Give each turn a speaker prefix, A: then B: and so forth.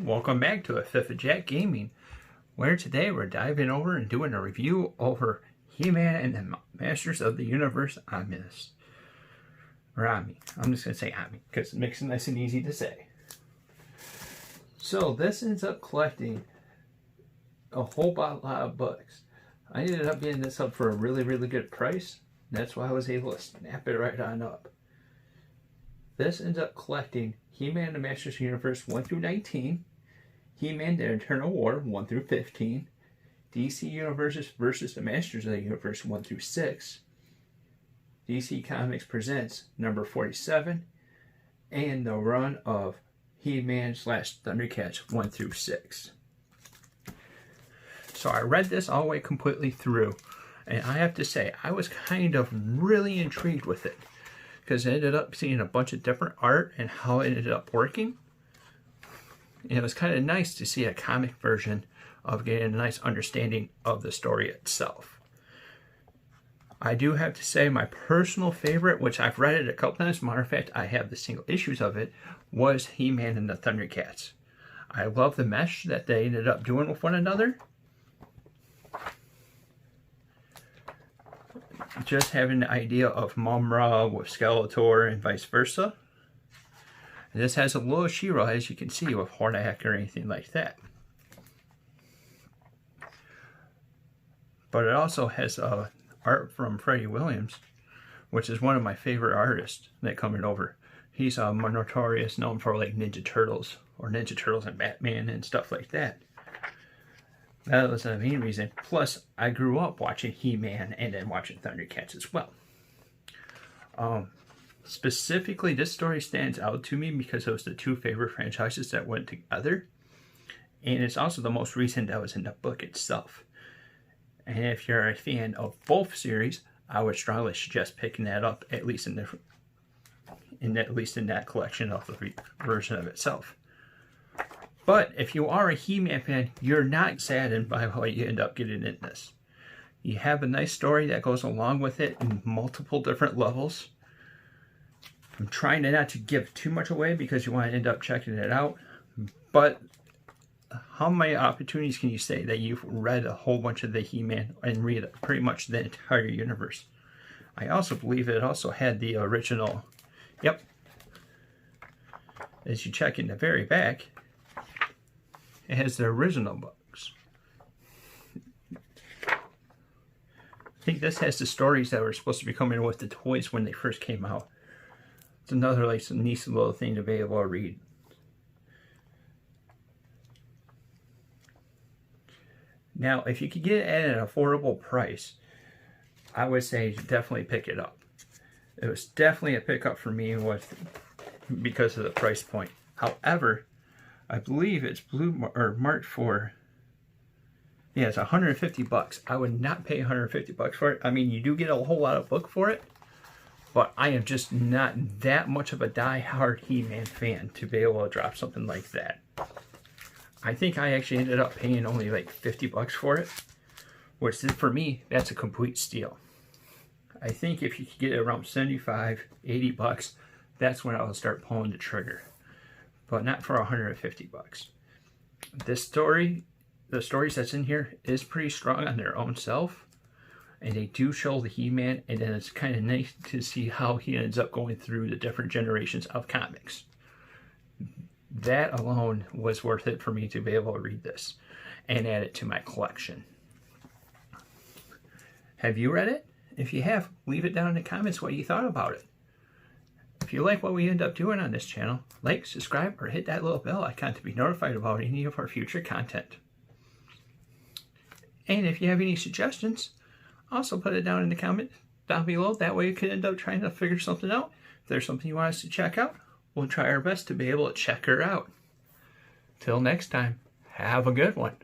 A: Welcome back to a Fifth of Jack Gaming, where today we're diving over and doing a review over He-Man and the Masters of the Universe Omnibus. Or Omni. I'm just going to say Omni, because it makes it nice and easy to say. So this ends up collecting a whole lot of books. I ended up getting this up for a really good price. That's why I was able to snap it right on up. This ends up collecting He-Man and the Masters of the Universe 1 through 19, He-Man the Eternal War 1 through 15, DC Universe versus the Masters of the Universe 1 through 6, DC Comics Presents number 47, and the run of He-Man / Thundercats 1 through 6. So I read this all the way completely through, and I have to say I was kind of really intrigued with it, because I ended up seeing a bunch of different art and how it ended up working. And it was kind of nice to see a comic version of getting a nice understanding of the story itself. I do have to say my personal favorite, which I've read it a couple times, matter of fact I have the single issues of it, was He-Man and the Thundercats. I love the mesh that they ended up doing with one another. Just having the idea of Mum-Ra with Skeletor and vice versa. And this has a little She-Ra, as you can see, with Hordak or anything like that. But it also has art from Freddie Williams, which is one of my favorite artists that coming over. He's notorious, known for like Ninja Turtles or Ninja Turtles and Batman and stuff like that. That was the main reason. Plus, I grew up watching He-Man and then watching Thundercats as well. Specifically, this story stands out to me because it was the two favorite franchises that went together. And it's also the most recent that was in the book itself. And if you're a fan of both series, I would strongly suggest picking that up, at least in that collection of the version of itself. But if you are a He-Man fan, you're not saddened by what you end up getting in this. You have a nice story that goes along with it in multiple different levels. I'm trying not to give too much away because you want to end up checking it out. But how many opportunities can you say that you've read a whole bunch of the He-Man and read pretty much the entire universe? I also believe it also had the original. Yep. As you check in the very back, it has the original books. I think this has the stories that were supposed to be coming with the toys when they first came out. It's another like some nice little thing to be able to read. Now, if you could get it at an affordable price, I would say definitely pick it up. It was definitely a pickup for me because of the price point. However, I believe it's marked for, yeah, it's 150 bucks. I would not pay 150 bucks for it. I mean, you do get a whole lot of book for it, but I am just not that much of a die-hard He-Man fan to be able to drop something like that. I think I actually ended up paying only like 50 bucks for it, which for me, that's a complete steal. I think if you could get it around 75, 80 bucks, that's when I'll start pulling the trigger. But not for 150 bucks. This story, the stories that's in here, is pretty strong on their own self. And they do show the He-Man, and then it's kind of nice to see how he ends up going through the different generations of comics. That alone was worth it for me to be able to read this and add it to my collection. Have you read it? If you have, leave it down in the comments what you thought about it. If you like what we end up doing on this channel, like, subscribe, or hit that little bell icon to be notified about any of our future content. And if you have any suggestions, also put it down in the comment down below. That way you can end up trying to figure something out. If there's something you want us to check out, we'll try our best to be able to check her out. Till next time, have a good one.